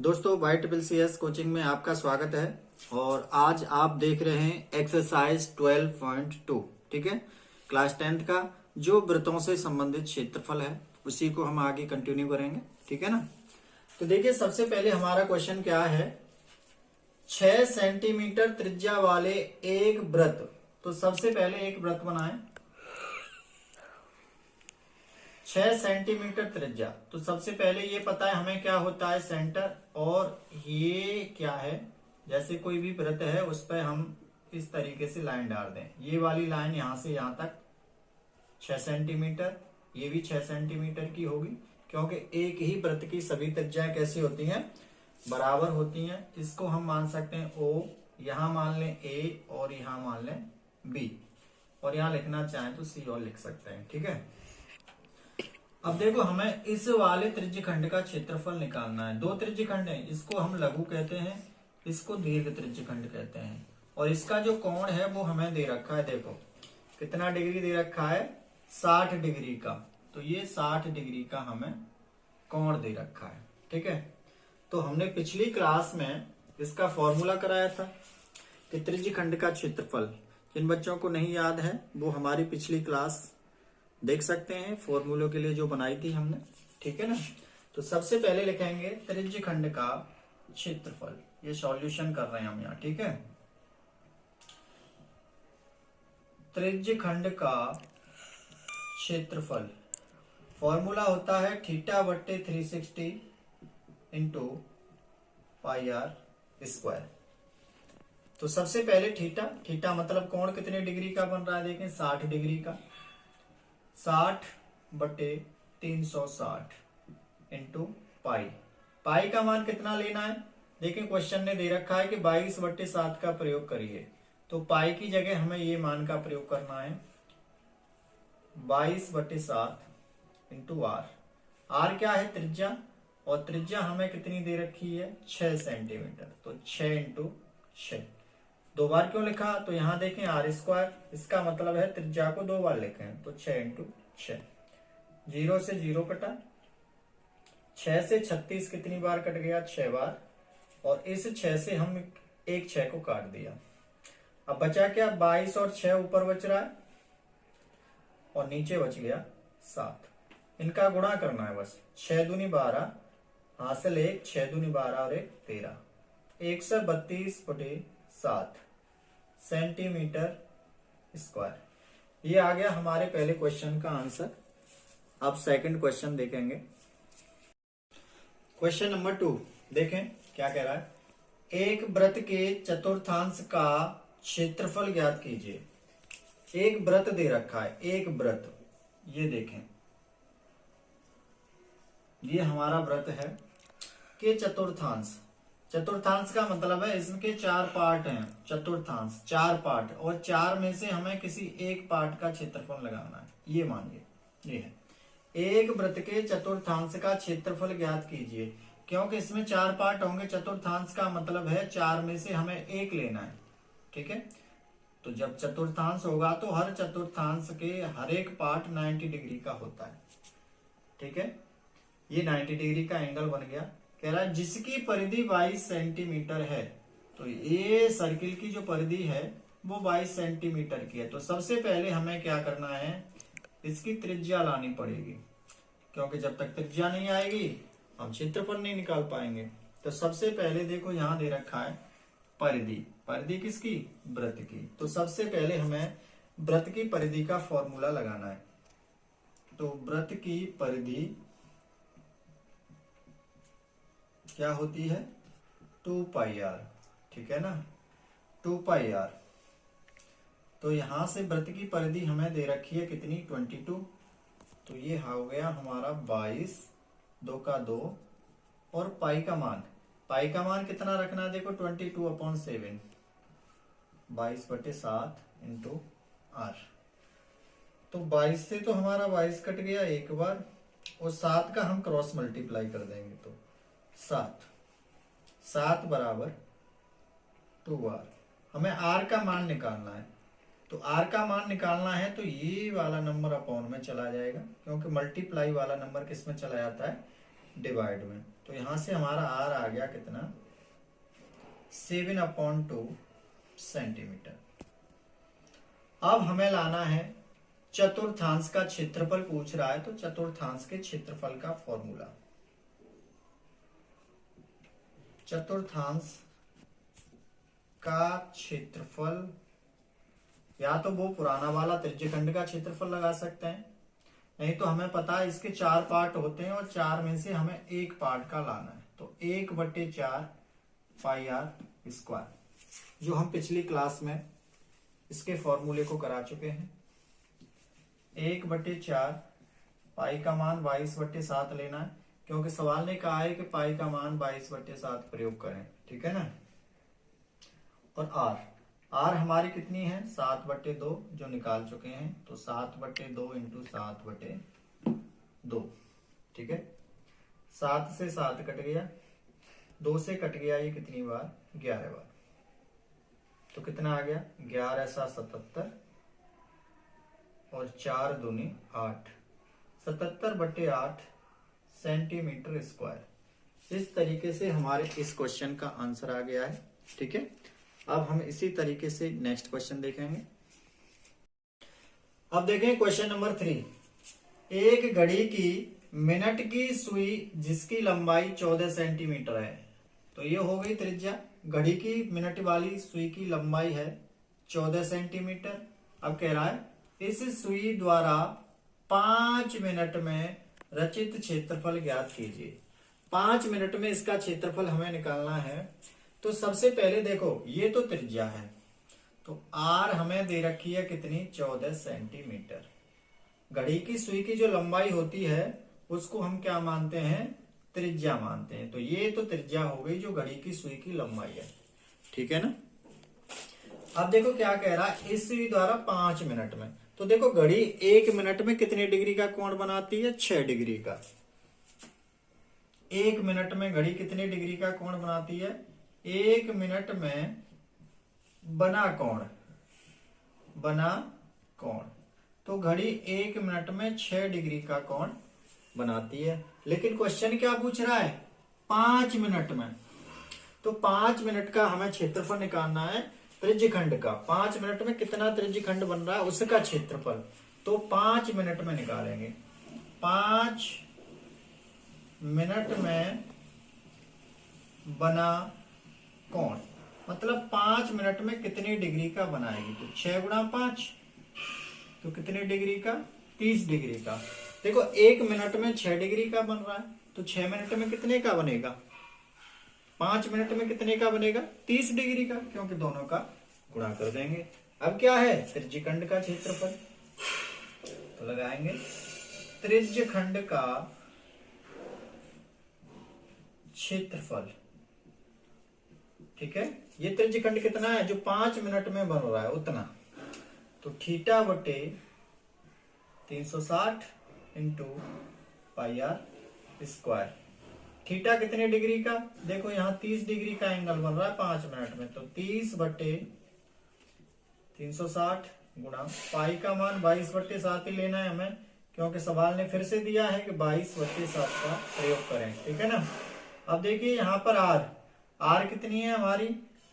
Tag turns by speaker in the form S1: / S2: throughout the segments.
S1: दोस्तों YCCS coaching में आपका स्वागत है। और आज आप देख रहे हैं एक्सरसाइज 12.2। ठीक है, क्लास 10th का जो वृत्तों से संबंधित क्षेत्रफल है उसी को हम आगे कंटिन्यू करेंगे। ठीक है ना। तो देखिए, सबसे पहले हमारा क्वेश्चन क्या है, 6 सेंटीमीटर त्रिज्या वाले एक वृत्त। तो सबसे पहले एक वृत्त बनाएं, 6 सेंटीमीटर त्रिज्या। तो सबसे पहले ये पता है हमें क्या होता है सेंटर, और ये क्या है, जैसे कोई भी वृत्त है उस पर हम इस तरीके से लाइन डाल दें। ये वाली लाइन यहां से यहां तक 6 सेंटीमीटर, ये भी 6 सेंटीमीटर की होगी, क्योंकि एक ही वृत्त की सभी त्रिज्याएं कैसी होती हैं, बराबर होती हैं। इसको हम मान सकते हैं O, यहां मान लें A और यहां मान लें B, और यहां लिखना चाहें तो C और लिख सकते हैं। ठीक है। अब देखो, हमें इस वाले त्रिज्यखंड का क्षेत्रफल निकालना है। दो त्रिज्यखंड है, इसको हम लघु कहते हैं, इसको दीर्घ त्रिज्यखंड कहते हैं। और इसका जो कोण है वो हमें दे रखा है, देखो कितना डिग्री दे रखा है, 60 डिग्री का। तो ये 60 डिग्री का हमें कोण दे रखा है। ठीक है। तो हमने पिछली क्लास में इसका फॉर्मूला कराया था कि त्रिज्यखंड का क्षेत्रफल। जिन बच्चों को नहीं याद है वो हमारी पिछली क्लास देख सकते हैं, फॉर्मूलों के लिए जो बनाई थी हमने। ठीक है ना। तो सबसे पहले लिखेंगे त्रिज्यखंड का क्षेत्रफल। ये सॉल्यूशन कर रहे हैं हम यहाँ। ठीक है। त्रिज्यखंड का क्षेत्रफल फॉर्मूला होता है θ/360 इंटू पाई आर स्क्वायर। तो सबसे पहले थीटा मतलब कोण कितने डिग्री का बन रहा है, देखें 60 डिग्री का। 60/360 इंटू पाई का मान कितना लेना है, देखिए क्वेश्चन ने दे रखा है कि 22/7 का प्रयोग करिए। तो पाई की जगह हमें ये मान का प्रयोग करना है, 22/7 इंटू आर क्या है, त्रिज्या, और त्रिज्या हमें कितनी दे रखी है, 6 सेंटीमीटर। तो 6 इंटू 6। दो बार क्यों लिखा, तो यहां देखें R², इसका मतलब है त्रिज्या को दो बार लिखे हैं। तो 6 इंटू 6, 0 से 0 कटा, 6 से 36 कितनी बार कट गया, 6 बार, और इस 6 से हम एक 6 को काट दिया। अब बचा क्या, 22 और 6 ऊपर बच रहा है और नीचे बच गया 7। इनका गुणा करना है बस, 6 दूनी 12, हासिल 1, 6 दूनी 12 और 1 13, 132/7 सेंटीमीटर स्क्वायर। ये आ गया हमारे पहले क्वेश्चन का आंसर। अब सेकंड क्वेश्चन देखेंगे। क्वेश्चन नंबर 2 देखें क्या कह रहा है, एक वृत्त के चतुर्थांश का क्षेत्रफल ज्ञात कीजिए। एक वृत्त दे रखा है, एक वृत्त, ये देखें ये हमारा वृत्त है के चतुर्थांश। चतुर्थांश का मतलब है इसके 4 पार्ट हैं, चतुर्थांश 4 पार्ट, और 4 में से हमें किसी एक पार्ट का क्षेत्रफल लगाना है। ये मानिए ये है, एक वृत्त के चतुर्थांश का क्षेत्रफल ज्ञात कीजिए। क्योंकि इसमें 4 पार्ट होंगे, चतुर्थांश का मतलब है 4 में से हमें एक लेना है। ठीक है। तो जब चतुर्थांश होगा तो हर चतुर्थांश के हर एक पार्ट 90 डिग्री का होता है। ठीक है। ये 90 डिग्री का एंगल बन गया। कह रहा है जिसकी परिधि 22 सेंटीमीटर है। तो ये सर्किल की जो परिधि है वो 22 सेंटीमीटर की है। तो सबसे पहले हमें क्या करना है, इसकी त्रिज्या लानी पड़ेगी, क्योंकि जब तक त्रिज्या नहीं आएगी हम क्षेत्रफल नहीं निकाल पाएंगे। तो सबसे पहले देखो यहां दे रखा है परिधि, परिधि किसकी, वृत्त की। तो सबसे पहले हमें वृत्त की परिधि का फॉर्मूला लगाना है। तो वृत्त की परिधि क्या होती है, 2πr। ठीक है ना, 2πr। तो यहां से वृत्त की परिधि हमें दे रखी है कितनी, 22। तो ये हो गया हमारा 22, 2 का 2, और पाई का मान कितना रखना है, देखो 22/7, 22/7 इंटू आर। तो 22 से तो हमारा 22 कट गया एक बार, और 7 का हम क्रॉस मल्टीप्लाई कर देंगे तो 7 बराबर 2r। हमें r का मान निकालना है। तो r का मान निकालना है तो ये वाला नंबर अपॉन में चला जाएगा, क्योंकि मल्टीप्लाई वाला नंबर किस में चला जाता है, डिवाइड में। तो यहां से हमारा आर आ गया कितना 7/2 सेंटीमीटर। अब हमें लाना है चतुर्थांश का क्षेत्रफल पूछ रहा है, तो चतुर्थांश के क्षेत्रफल का फॉर्मूला। चतुर्थांश का क्षेत्रफल, या तो वो पुराना वाला त्रिज्यखंड का क्षेत्रफल लगा सकते हैं, नहीं तो हमें पता है इसके 4 पार्ट होते हैं और 4 में से हमें एक पार्ट का लाना है, तो 1/4 पाई आर स्क्वायर, जो हम पिछली क्लास में इसके फॉर्मूले को करा चुके हैं। 1/4 पाई का मान 22/7 लेना है, क्योंकि सवाल ने कहा है कि पाई का मान 22/7 प्रयोग करें, ठीक है ना। और आर हमारी कितनी है 7/2, जो निकाल चुके हैं, तो 7/2 इंटू 7/2, ठीक है। 7 से 7 कट गया, 2 से कट गया, ये कितनी बार 11 बार, तो कितना आ गया 11 × 77 और 4 दूनी 8, 77/8 सेंटीमीटर स्क्वायर। इस तरीके से हमारे इस क्वेश्चन का आंसर आ गया है, ठीक है। अब हम इसी तरीके से नेक्स्ट क्वेश्चन देखेंगे। अब देखें क्वेश्चन नंबर 3। एक घड़ी की मिनट की सुई जिसकी लंबाई 14 सेंटीमीटर है, तो ये हो गई त्रिज्या। घड़ी की मिनट वाली सुई की लंबाई है 14 सेंटीमीटर। अब कह रहा है इस सुई द्वारा 5 मिनट में रचित क्षेत्रफल ज्ञात कीजिए। 5 मिनट में इसका क्षेत्रफल हमें निकालना है। तो सबसे पहले देखो, ये तो त्रिज्या है, तो आर हमें दे रखी है कितनी 14 सेंटीमीटर। घड़ी की सुई की जो लंबाई होती है उसको हम क्या मानते हैं, त्रिज्या मानते हैं। तो ये तो त्रिज्या हो गई जो घड़ी की सुई की लंबाई है, ठीक है ना। अब देखो क्या कह रहा है, इस सुई द्वारा 5 मिनट में, तो देखो घड़ी 1 मिनट में कितने डिग्री का कोण बनाती है, 6 डिग्री का। 1 मिनट में घड़ी कितने डिग्री का कोण बनाती है, 1 मिनट में बना कोण, तो घड़ी 1 मिनट में 6 डिग्री का कोण बनाती है। लेकिन क्वेश्चन क्या पूछ रहा है, 5 मिनट में, तो 5 मिनट का हमें क्षेत्रफल निकालना है त्रिज्यखंड का। 5 मिनट में कितना त्रिज्यखंड बन रहा है उसका क्षेत्रफल, तो 5 मिनट में निकालेंगे। 5 मिनट में बना कोण, मतलब 5 मिनट में कितनी डिग्री का बनाएगी, तो 6 × 5, तो कितने डिग्री का, 30 डिग्री का। देखो 1 मिनट में 6 डिग्री का बन रहा है, तो 6 मिनट में कितने का बनेगा, 5 मिनट में कितने का बनेगा, 30 डिग्री का, क्योंकि दोनों का गुणा कर देंगे। अब क्या है, त्रिज्यखंड का क्षेत्रफल, तो लगाएंगे त्रिज्यखंड का क्षेत्रफल, ठीक है। ये त्रिज्यखंड कितना है, जो 5 मिनट में बन रहा है उतना, तो थीटा बटे 360 into pi r square. Theta कितने डिग्री का, देखो यहाँ 30 डिग्री का एंगल बन रहा है 5 मिनट में, तो 30 बटे 360 गुणा पाई का मान 22/7 ही लेना है हमें, क्योंकि सवाल ने फिर से दिया है कि 22/7 का प्रयोग करें, ठीक है ना। अब देखिए यहाँ पर आर कितनी है हमारी,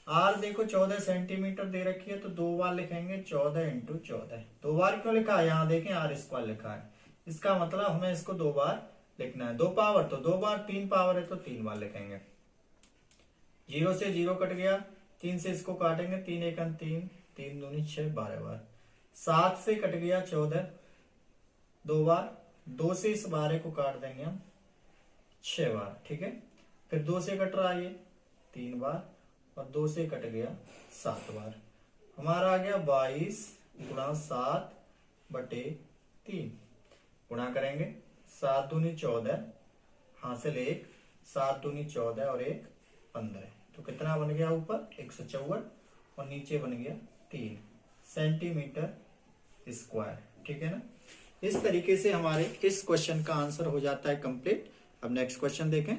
S1: आर देखो 14 सेंटीमीटर दे रखी है, तो 2 बार लिखेंगे 14 × 14। 2 बार क्यों लिखा है, यहाँ देखें आर स्क्वायर लिखा है, इसका मतलब हमें इसको 2 बार लिखना है। 2 पावर तो 2 बार, 3 पावर है तो 3 बार लिखेंगे। 0 से 0 कट गया, 3 से इसको काटेंगे, 3 × 1 3, 3 दूनी 6, 12 बार। 7 से कट गया 14, 2 बार, 2 से इस 12 को काट देंगे हम 6 बार, ठीक है। फिर 2 से कट रहा है ये 3 बार, और 2 से कट गया 7 बार। हमारा आ गया 22 × 7/3, गुणा करेंगे 7 दूनी 14, हासिल 1, 7 दूनी 14 और 1 15, तो कितना बन गया ऊपर 154 और नीचे बन गया 3 सेंटीमीटर स्क्वायर, ठीक है ना। इस तरीके से हमारे इस क्वेश्चन का आंसर हो जाता है कंप्लीट। अब नेक्स्ट क्वेश्चन देखें,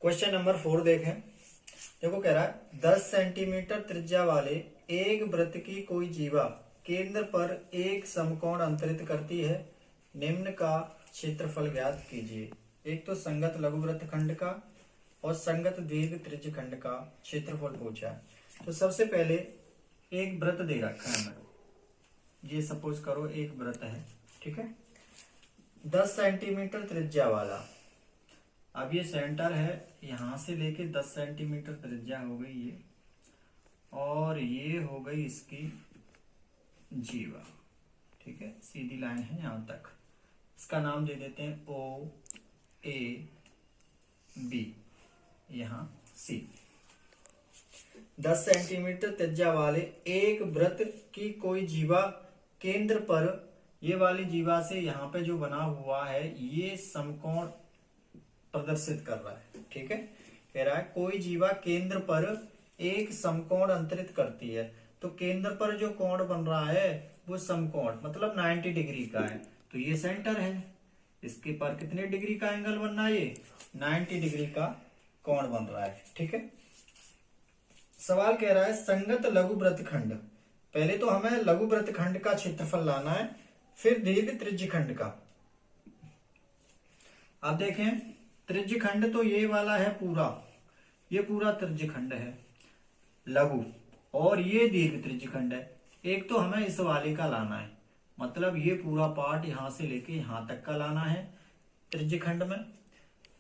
S1: क्वेश्चन नंबर 4 देखें। देखो कह रहा है 10 सेंटीमीटर त्रिज्या वाले एक वृत्त की कोई जीवा केंद्र पर एक समकोण अंतरित करती है, निम्न का क्षेत्रफल ज्ञात कीजिए। एक तो संगत लघु वृत्तखंड का और संगत दीर्घ त्रिज्य खंड का क्षेत्रफल पूछा है। तो सबसे पहले एक वृत्त दे रखा है हमें, ये सपोज करो एक वृत्त है, ठीक है, 10 सेंटीमीटर त्रिज्या वाला। अब ये सेंटर है, यहां से लेके 10 सेंटीमीटर त्रिज्या हो गई ये, और ये हो गई इसकी जीवा, ठीक है, सीधी लाइन है यहां तक। इसका नाम दे देते हैं ओ ए बी, यहां सी। 10 सेंटीमीटर त्रिज्या वाले एक वृत्त की कोई जीवा केंद्र पर, ये वाली जीवा से यहाँ पे जो बना हुआ है ये समकोण प्रदर्शित कर रहा है, ठीक है। कह रहा है कोई जीवा केंद्र पर एक समकोण अंतरित करती है। तो केंद्र पर जो कोण बन रहा है वो समकोण मतलब 90 डिग्री का है। तो ये सेंटर है, इसके पर कितने डिग्री का एंगल बन रहा है, ये 90 डिग्री का कोण बन रहा है, ठीक है। सवाल कह रहा है संगत लघु वृत्तखंड, पहले तो हमें लघु वृत्तखंड का क्षेत्रफल लाना है, फिर दीर्घ त्रिज्य खंड का। अब देखें त्रिज्य खंड तो ये वाला है पूरा, ये पूरा त्रिज्य खंड है लघु, और ये दीर्घ त्रिज्य खंड है। एक तो हमें इस वाले का लाना है, मतलब ये पूरा पार्ट यहां से लेके यहां तक का लाना है त्रिज्य खंड में।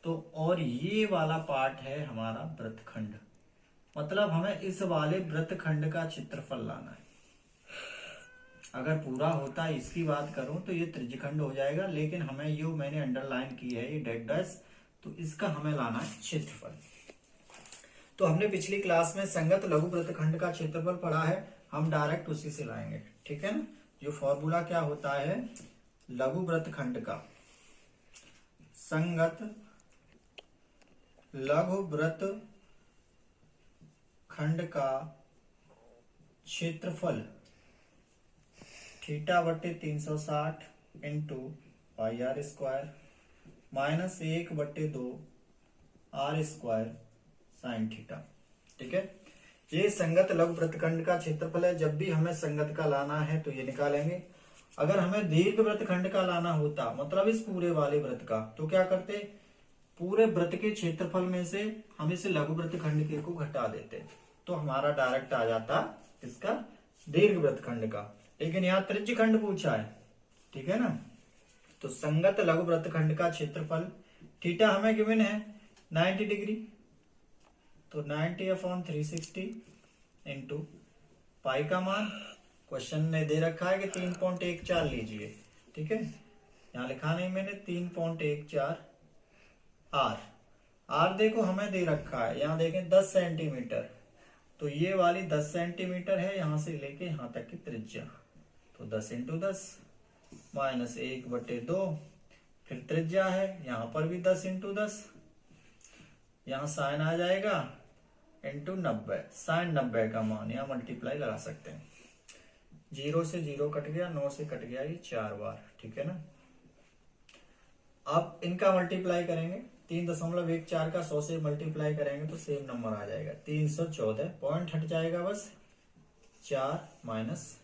S1: तो और ये वाला पार्ट है हमारा वृत्तखंड, मतलब हमें इस वाले वृत्तखंड का क्षेत्रफल लाना है। अगर पूरा होता है इसकी बात करूं तो ये त्रिज्यखंड हो जाएगा, लेकिन हमें ये मैंने अंडरलाइन की है ये डेड डैश, तो इसका हमें लाना है क्षेत्रफल। तो हमने पिछली क्लास में संगत लघु वृत्तखंड का क्षेत्रफल पढ़ा है, हम डायरेक्ट उसी से लाएंगे, ठीक है ना। जो फॉर्मूला क्या होता है लघु वृत्तखंड का, संगत लघु वृत्तखंड का क्षेत्रफल थीटा बटे 360 into pi r square minus 1/2 r square sine theta, ठीक है। ये संगत लघु वृत्तखंड का क्षेत्रफल है। जब भी हमें संगत का लाना है तो ये निकालेंगे। अगर हमें दीर्घ वृत्तखंड का लाना होता, मतलब इस पूरे वाले वृत्त का, तो क्या करते, पूरे वृत्त के क्षेत्रफल में से हम इसे लघु वृत्तखंड के को घटा देते, तो हमारा डायरेक्ट आ जाता इसका दीर्घ वृत्तखंड का। लेकिन यहाँ त्रिज्य खंड पूछा है, ठीक है ना। तो संगत लघु वृत्तखंड का क्षेत्रफल थीटा हमें गिवन है 90 डिग्री, तो 90/360 इंटू पाई का मान क्वेश्चन ने दे रखा है कि 3.14 लीजिए, ठीक है। यहाँ लिखा नहीं मैंने 3.14 आर देखो हमें दे रखा है, यहाँ देखें 10 सेंटीमीटर, तो ये वाली 10 सेंटीमीटर है यहां से लेके यहां तक की त्रिज्या, तो 10 इंटू 10 माइनस 1/2, फिर त्रिज्या है यहां पर भी 10 इंटू 10, यहां साइन आ जाएगा इंटू 90, साइन 90 का मान यहाँ मल्टीप्लाई लगा सकते हैं। 0 से 0 कट गया, 9 से कट गया ये 4 बार, ठीक है ना। अब इनका मल्टीप्लाई करेंगे, 3.14 का 100 से मल्टीप्लाई करेंगे तो सेम नंबर आ जाएगा 314, पॉइंट हट जाएगा बस 4 माइनस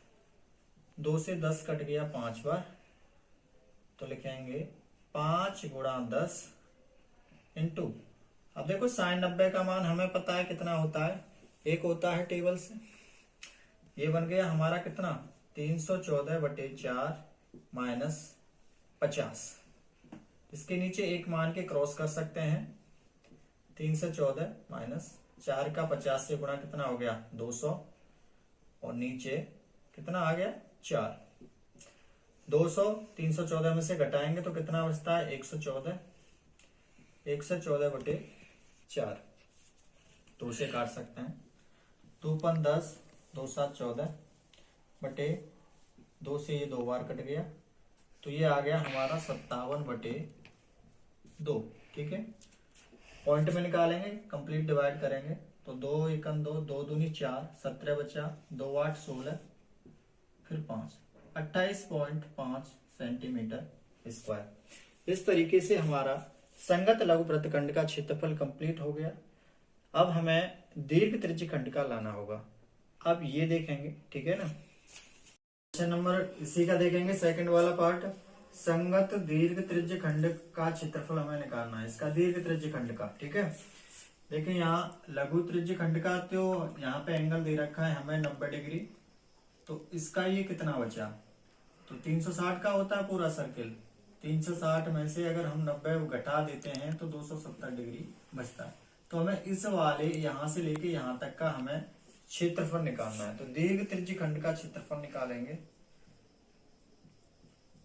S1: 2 से 10 कट गया 5 बार, तो लिखेंगे 5 गुणा 10 इंटू, अब देखो साइन 90 का मान हमें पता है कितना होता है, एक होता है टेबल से, ये बन गया हमारा कितना 314/4 माइनस 50। इसके नीचे एक मान के क्रॉस कर सकते हैं, 314 माइनस 4 का 50 से गुणा कितना हो गया 200, और नीचे कितना आ गया 4, 200 314 में से घटाएंगे तो कितना बचता है 114, 114/4, 2 से काट सकते हैं, 2×5 = 10, 2×7 = 14 बटे 2 से ये 2 बार कट गया, तो ये आ गया हमारा 57/2, ठीक है। पॉइंट में निकालेंगे, कंप्लीट डिवाइड करेंगे तो 2 एकम 2, 2 दूनी 4, 17 बचा, 2 8 16, फिर 5, 28.5 सेंटीमीटर स्क्वायर। इस तरीके से हमारा संगत लघु वृत्तखंड का क्षेत्रफल कंप्लीट हो गया। अब हमें दीर्घ त्रिज्य खंड का लाना होगा। अब ये देखेंगे, ठीक है ना। क्वेश्चन नंबर इसी का देखेंगे, सेकंड वाला पार्ट, संगत दीर्घ त्रिज्य खंड का क्षेत्रफल हमें निकालना है, इसका दीर्घ त्रिज्य खंड का। ठीक है, देखिए यहाँ लघु त्रिज्य खंड का तो यहाँ पे एंगल दे रखा है हमें 90 डिग्री, तो इसका ये कितना बचा, तो 360 का होता है पूरा सर्किल, 360 में से अगर हम 90 घटा देते हैं तो 270 डिग्री बचता है। तो हमें इस वाले यहाँ से लेके यहाँ तक का हमें क्षेत्रफल निकालना है। तो दीर्घ त्रिज्य खंड का क्षेत्रफल निकालेंगे,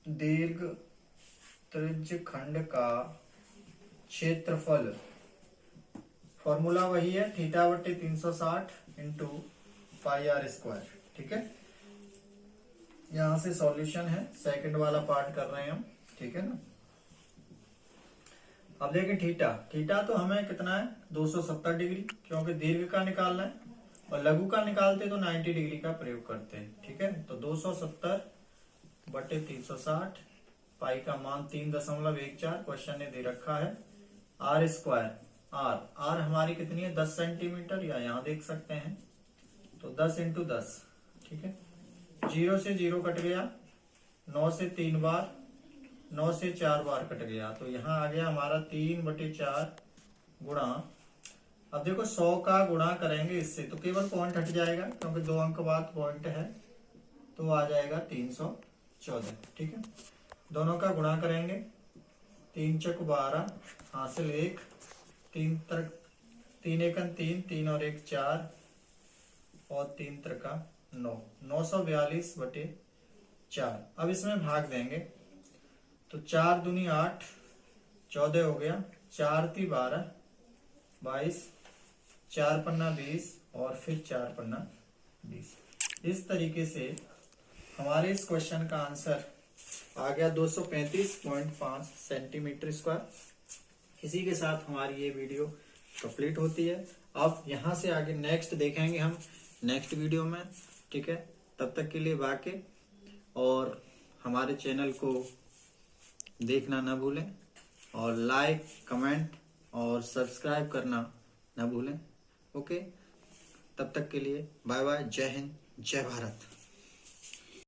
S1: दीर्घ त्रिज्य खंड का क्षेत्रफल, फॉर्मूला वही है θ/360 इंटू पाई आर स्क्वायर। ठीक है, यहां से सॉल्यूशन है, सेकंड वाला पार्ट कर रहे हैं हम। ठीक है ना, अब देखिए थीटा तो हमें कितना है 270 डिग्री, क्योंकि दीर्घ का निकालना है, और लघु का निकालते तो 90 डिग्री का प्रयोग करते हैं। ठीक है, तो 270/360, पाई का मान 3.14 क्वेश्चन ने दे रखा है। आर स्क्वायर, आर हमारी कितनी है 10 सेंटीमीटर, या यहाँ देख सकते हैं, तो 10 इंटू 10। ठीक है, 0 से 0 कट गया, 9 से 3 बार, 9 से 4 बार कट गया, तो यहाँ आ गया हमारा 3/4 गुणा। अब देखो 100 का गुणा करेंगे इससे तो केवल पॉइंट हट जाएगा, क्योंकि 2 अंक बाद पॉइंट है, तो आ जाएगा 314। ठीक है, दोनों का गुणा करेंगे, 3 चक 12, हासिल 1, 3 1 3, 3 और 1 4, और 3 त्रिका 9, 942/4। अब इसमें भाग देंगे, तो 4 दूनी 8, 14 हो गया, 4 × 3 12, 22, 4 पन्ना 20, और फिर 4 पन्ना 20। इस तरीके से हमारे इस क्वेश्चन का आंसर आ गया 235.5 सेंटीमीटर स्क्वायर। इसी के साथ हमारी ये वीडियो कंप्लीट होती है। अब यहाँ से आगे नेक्स्ट देखेंगे हम नेक्स्ट वीडियो में। ठीक है, तब तक के लिए बाकी, और हमारे चैनल को देखना ना भूलें, और लाइक कमेंट और सब्सक्राइब करना ना भूलें। ओके, तब तक के लिए बाय बाय, जय हिंद, जय भारत।